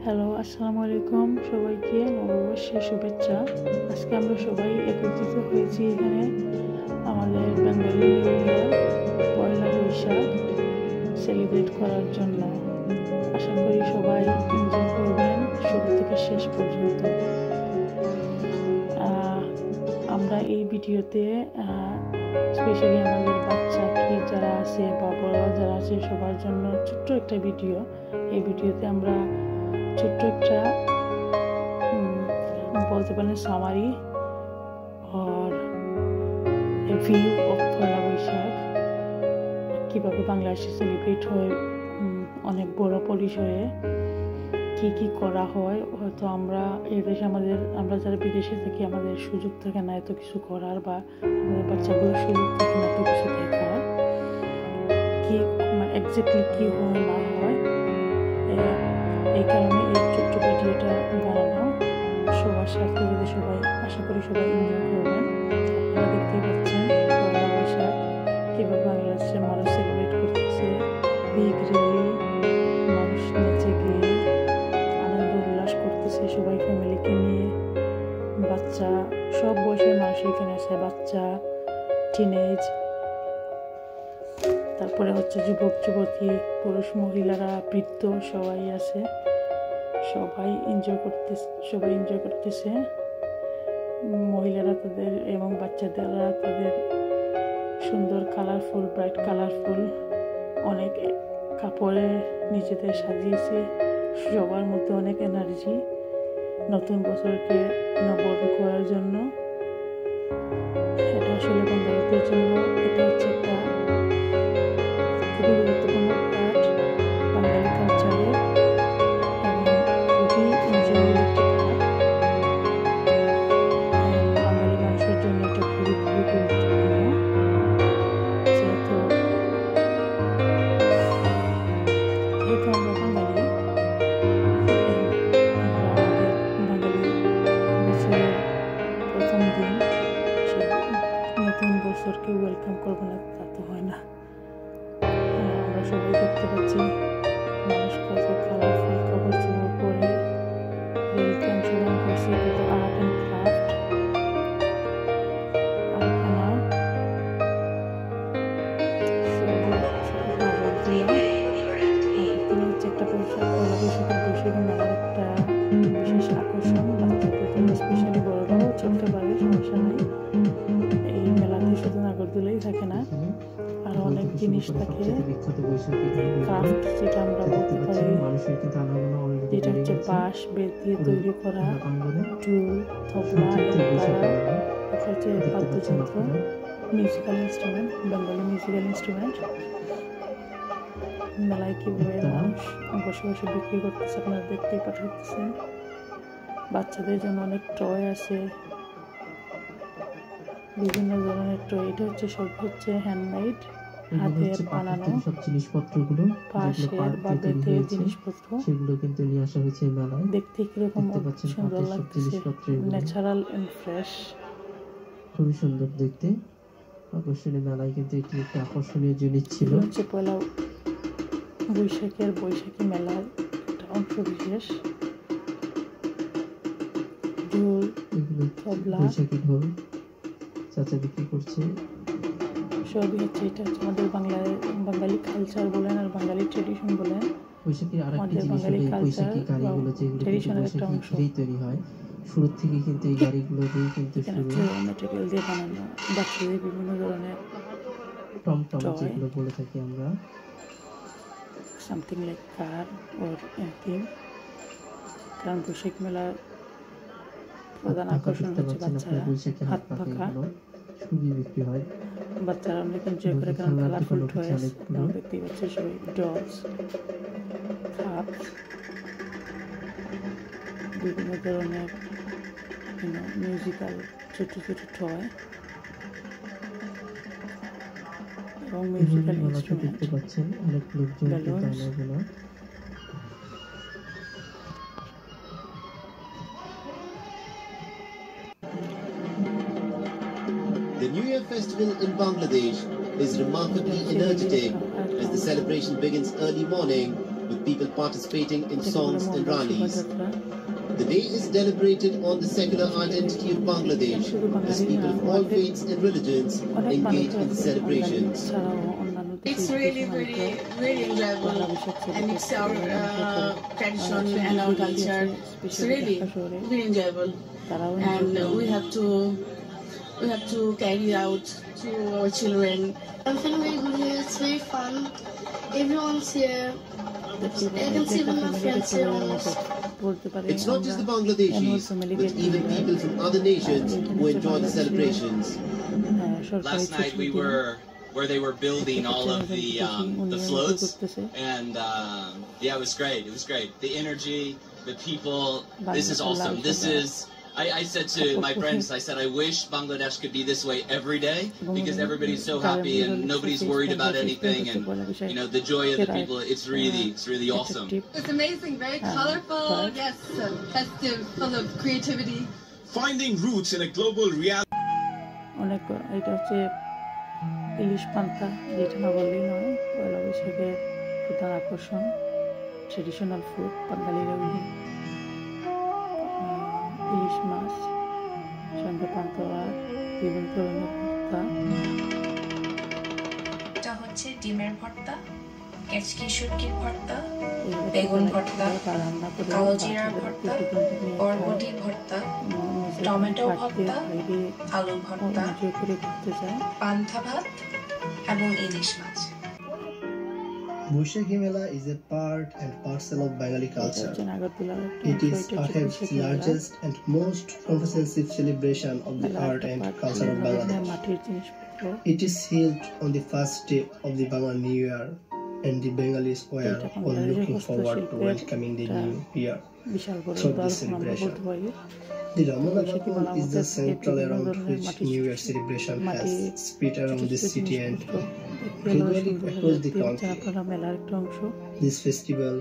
Hello, আসসালামু আলাইকুম সবাইকে নববর্ষের শুভেচ্ছা। আজকে আমরা সবাই একত্রিত হয়েছি এখানে আমাদের বেঙ্গলি নিউ ইয়ার পয়লা বৈশাখ সেলিব্রেট করার জন্য। আশা করি সবাই এনজয় করবেন শুরু থেকে শেষ পর্যন্ত। আমরা এই ভিডিওতে স্পেশালি আমাদের বাচ্চা কি যারা আছে বা বড়রা যারা আছে সবার জন্য ছোট্ট একটা ভিডিও। এই ভিডিওতে আমরা ছোট্ট একটা বলতে পারেন সামারি আর ভিউ অফ পয়লা বৈশাখ কীভাবে বাংলাদেশে সেলিব্রেট হয় অনেক বড় পরিসরে, কি কি করা হয়। হয়তো আমরা এই দেশে আমরা যারা বিদেশে থাকি আমাদের সুযোগ থাকে না এত কিছু করার, বা আমাদের বাচ্চাগুলোর সুযোগ থাকে না এত কিছু দেখার, কি এক্স্যাক্টলি কি হয় না হয়। এই কারণে এই ছোট্ট ভিডিওটা বানানো সবার সাথে, যদি সবাই আশা করি সবাই এনজয় করবেন। আপনারা দেখতেই পাচ্ছেন পয়লা বৈশাখ কীভাবে বাংলাদেশের মানুষ সেলিব্রেট করতেছে। বিগ রেলি, মানুষ নেচে গিয়ে আনন্দ উল্লাস করতেছে সবাই ফ্যামিলিকে নিয়ে। বাচ্চা সব বয়সের মানুষ এখানে আছে, বাচ্চা, টিনেজ, তারপরে হচ্ছে যুবক যুবতী, পুরুষ মহিলারা, বৃদ্ধ সবাই আছে। সবাই এনজয় করতেছে। মহিলারা তাদের এবং বাচ্চাদেররা তাদের সুন্দর ব্রাইট কালারফুল অনেক কাপড়ে নিজেদের সাজিয়েছে। সবার মধ্যে অনেক এনার্জি নতুন বছরকে নবরণ করার জন্য। এটা আসলে বাঙালিদের জন্য এটা হচ্ছে একটা খুবই গুরুত্বপূর্ণ পার্ট বাঙালি কালচারের, এবং খুবই এনজয়েবল একটা পার্ট। বাঙালি মানুষের জন্য এটা খুবই খুবই গুরুত্বপূর্ণ, যেহেতু আমরা বাঙালি। বাঙালি বছরের প্রথম দিন নতুন বছরকে ওয়েলকাম করবো না তা তো হয় না। আমরা সবাই দেখতে পাচ্ছি মানুষ কত কালারফুল কাপড় চোপড় পরে ওয়েলকাম শুরু করছে, কত আর্ট অ্যান্ড ক্রাফট আলপনা হচ্ছে একটা পয়লা বৈশাখের বৈশাখী মেলার একটা বিশেষ আকর্ষণ। বাচ্চাদের জন্য স্পেশালি বড়রাও চলতে পারে, সমস্যা নাই। এই মেলাতে শুধু নাগরদোলাই থাকে না, আর অনেক জিনিস থাকে ক্রাফট, যেটা আমরা বলতে পারি, যেটা হচ্ছে বাঁশ বেত দিয়ে তৈরি করা টুল, তবলা, এটা হচ্ছে বাদ্যযন্ত্র, musical instrument, Bengali musical instrument. মেলায় কীভাবে মানুষ বসে বসে বিক্রি করতেছে আপনারা দেখতেই পাঠাচ্ছেন। বাচ্চাদের জন্য অনেক টয় আছে, বিভিন্ন ধরনের টয়। এটা হচ্ছে সব হচ্ছে হ্যান্ডমেড, হাতের বানানো জিনিসপত্রগুলো, বাঁশের বা বেতের জিনিসপত্র, সেগুলো কিন্তু নিয়ে আসা হয়েছে মেলায়। দেখতে কিরকম সুন্দর লাগতেছে, ন্যাচারাল এন্ড ফ্রেশ, খুবই সুন্দর দেখতে। আকর্ষণীয় মেলায় কিন্তু এটি একটা আকর্ষণীয় জিনিস ছিল। হচ্ছে পয়লা বৈশাখের বৈশাখী মেলার একটা অংশ বিশেষ। ঢোল, তবলা, বৈশাখী ঢোল চাচা বিক্রি করছে, সবই হচ্ছে। এটা হচ্ছে আমাদের বাঙালি কালচার বলেন আর বাঙালি ট্রেডিশন বলেন। বৈশাখীর আরেকটি জিনিস হলো বৈশাখী গাড়িগুলো, যেগুলো বৈশাখী তৈরি হয়। শুরু থেকে কিন্তু এই গাড়িগুলো দিয়ে কিন্তু ম্যাটেরিয়াল দিয়ে বানানো, বাচ্চাদের বিভিন্ন ধরনের টমটম যেগুলো বলে থাকি আমরা, something like car or anything. কারণ বৈশাখ মেলার প্রধান আকর্ষণ হচ্ছে বাচ্চারা হাত পাখা, খুবই বিক্রি হয়। বাচ্চারা অনেক এনজয় করে, কারণ কালারফুল টয়েস দেখতেই পাচ্ছে সবাই, ডলস, কাপ, বিভিন্ন ধরনের মিউজিক্যাল ছোট ছোট টয় এবং musical instrument, balloons. The New Year festival in Bangladesh is remarkably energetic as the celebration begins early morning with people participating in এটাকে বলে songs and মঙ্গল rallies. শোভাযাত্রা। The day is celebrated on the secular identity of Bangladesh as people of all faiths and religions অনেক মানুষ engage in the আছে বাঙালি celebrations. ছাড়াও অন্যান্য It's দেশের really, কিছু really, মানুষও really enjoyable, and it's our tradition and our culture. It's really, really enjoyable, তারাও and we have to carry out to our children. I'm feeling very good here. It's very fun. Everyone's here. I can see even my friends here almost. It's not just the Bangladeshis, but even people from other nations who enjoy the celebrations. Last night we were where they were building all of the floats, and yeah, it was great. It was great. The energy, the people. This is awesome. This is. I said to my friends, I said, I wish Bangladesh could be this way every day because everybody's so happy and nobody's worried about anything, and you know the joy of the people. It's really awesome. It's amazing, very colorful, yes, festive, full of creativity. Finding roots in a global reality. অনেক এটা হচ্ছে ইলিশ পান্তা, যেটা না বললেই নয়। পয়লা বৈশাখের প্রধান আকর্ষণ, ট্রেডিশনাল ফুড, বাঙালিরা ইলিশ মাছ, সঙ্গে পান্তা ভাত, বিভিন্ন ধরনের ভর্তা। এটা হচ্ছে ডিমের ভর্তা, কেচকি শুটকির ভর্তা, বেগুন ভর্তা, কালো জিরার ভর্তা, বরবটি ভর্তা, টমেটো ভর্তা, আলু ভর্তা, পান্তা ভাত এবং ইলিশ মাছ। Boishakhi Mela is a part and parcel of Bengali culture. It is perhaps the largest and most comprehensive celebration of the art and culture of Bangladesh. It is held on the first day of the Bangla New Year, and the Bengalis were all looking forward to welcoming the new year through this celebration. The Ramanatapur is the central around which New Year celebration has spread around the city and gradually across the country. This festival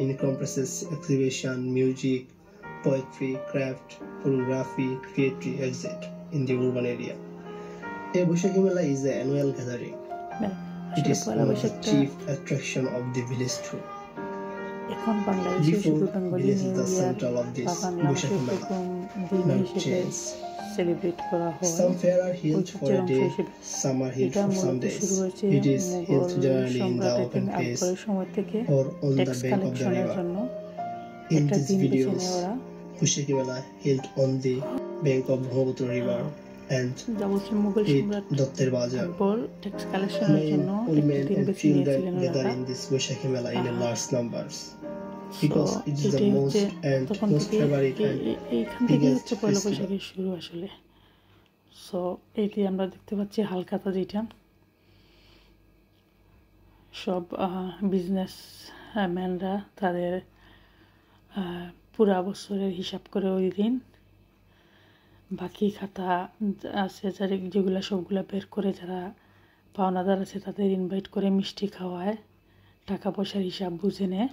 encompasses exhibition, music, poetry, craft, photography, creativity, etc. in the urban area. A Boishakhi Mela is an annual gathering. It is one of the chief attraction of the village too. Before, village is the central of this Boishakhi Mela. Now change. Some fair are held for a day, some are held for some days. It is held generally in the open place or on the bank of the river. In these videos, Boishakhi Mela held on the bank of Brahmaputra river and Dottir Bajar. Men, women and children gather in this Boishakhi Mela in large numbers. Because it is the most and most favorite and biggest festival. শুরু আসলে। So এটি আমরা দেখতে পাচ্ছি হালকাতা, যেটা সব business ম্যানরা তাদের পুরা বছরের হিসাব করে ওই দিন বাকি খাতা আছে যেগুলো সবগুলো বের করে যারা পাওনাদার আছে তাদের ইনভাইট করে মিষ্টি খাওয়ায়, টাকা পয়সার হিসাব বুঝে নেয়।